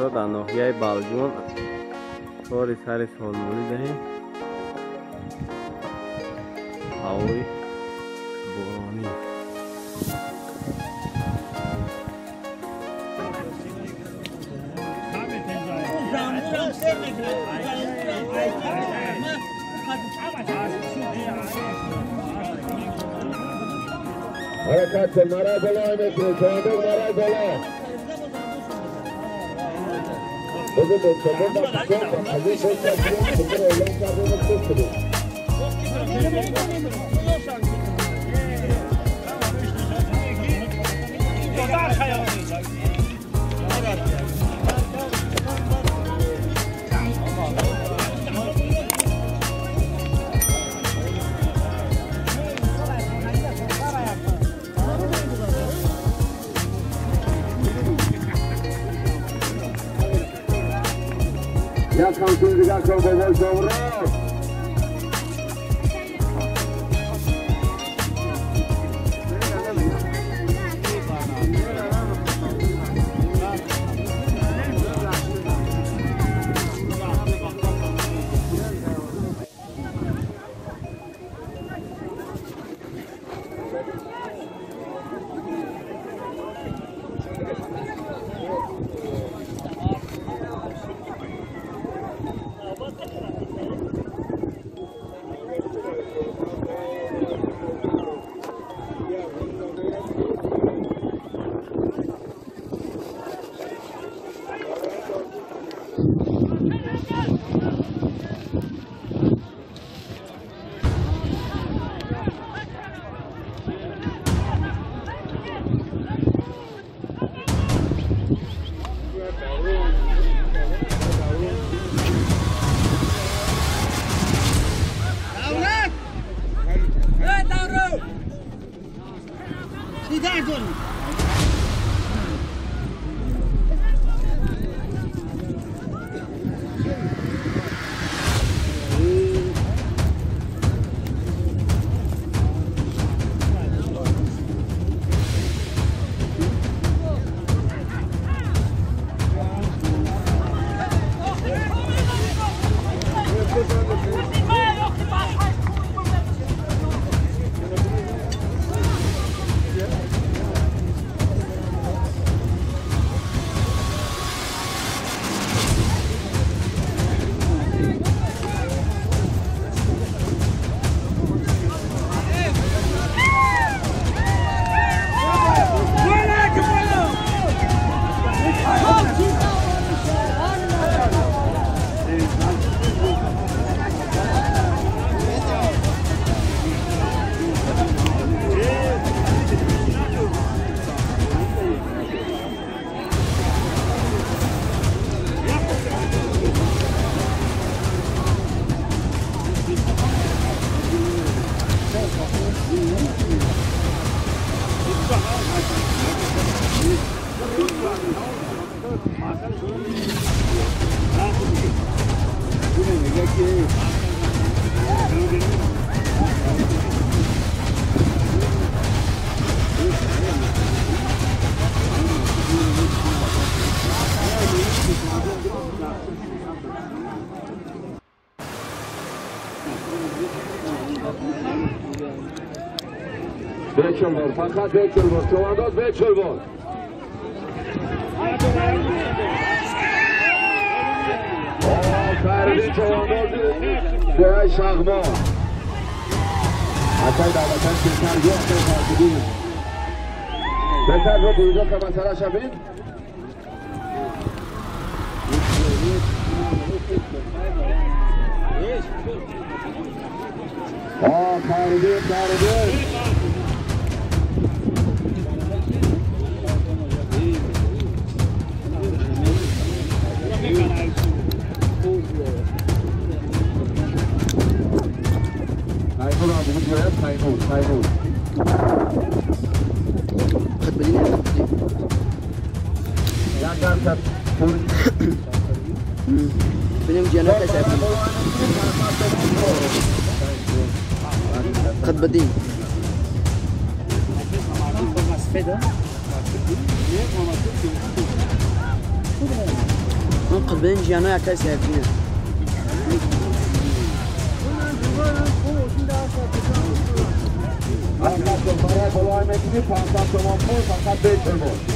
رو در ناحیه بالجون طور سر سالمونی دهیم هوای بارانی حرکت مرا بلای میکنه صندوق مرا بلا بگو به صندوق بکنم از این شکل کنیم که برای اعلام کرده نکتش کنیم یک همچون دیگر کن بابای شامران بیچل بار فقط بیچل بار چوانداز بیچل بار فردی چوانداز دوی شغمان حتی دوتن بهتر یک فرقیدیم بهتر رو بویدو که مسئله شبید فردی تیمور خد بدين بدين جانا كسب خد بدين خد بدين جانا كسب برای بلای میکنی 500 تومان پول فقط بیچل بود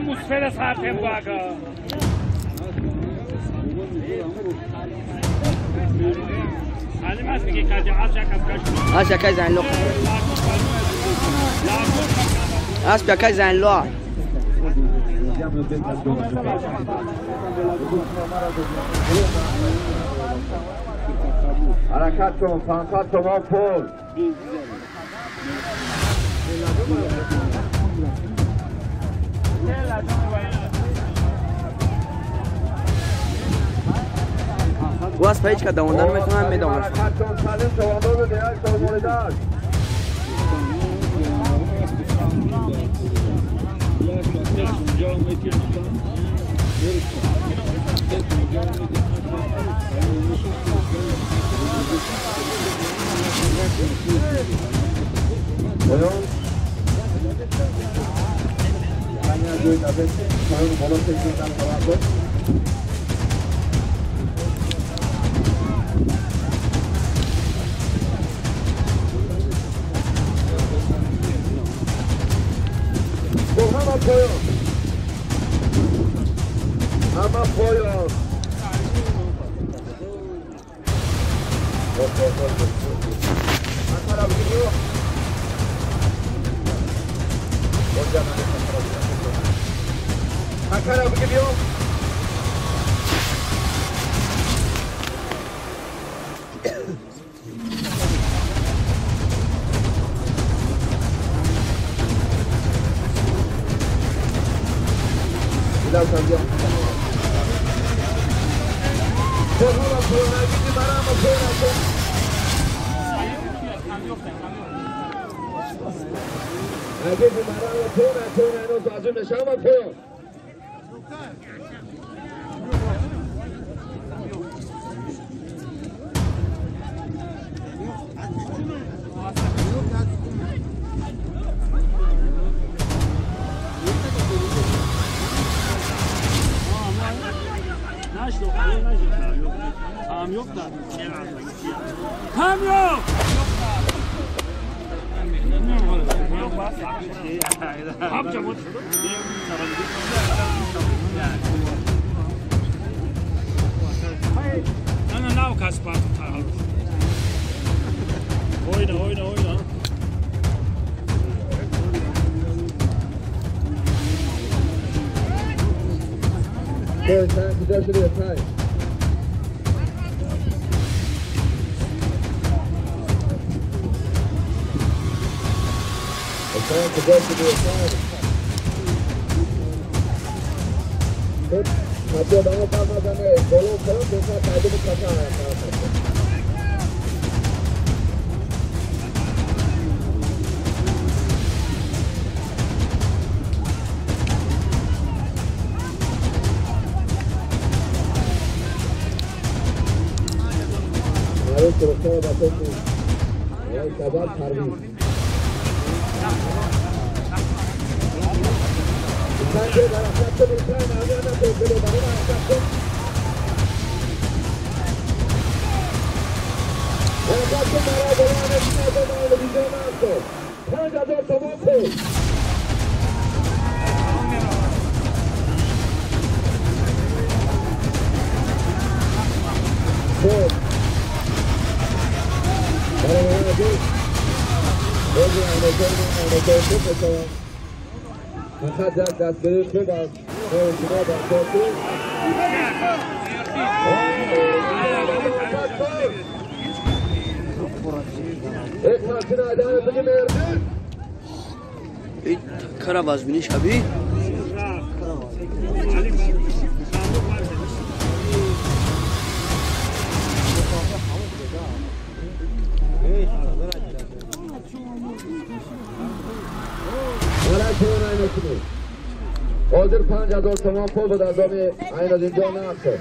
Atmosfera saat tembaga. Ali mas bigi kaje asya kaskash. Asya kai zain lo. Asya kai zain lo. حرکت کن 500 تومان پول واس پیچ که دواندن میتونم میدونم حرکت کن سالم چوانداز رو دیگر سازمانداز Buyurun. Kanya join abe sayın volunteerlerden falan. Ama koyun. Ama koyun. Ankara gidiyor. Ankara gidiyor. Bilal Sancar. Korona korona gitti bana ama korona. Herkese merhaba korona no sazun nişama koyun. Tam yok da. Tam yok. Hamca mı? Ana nav kaspat. Oyna. Good time, possession of time. Possession of time. Good. Mateo, vamos a más ganar. Golo, que está cayendo de casa. Pero bastante hay que acabar tarde. Sangre para Captain Beltrán, ahora pero para Captain. El Captain para volar en el televisionato. Juega de Tomonte. Bakacak dersleri çok az. Şuna bakacak. Ekmasını adaletini verdi. Karavaz biniş abi. Older 5000 tamam pol بدازمی این از اینجا نخشه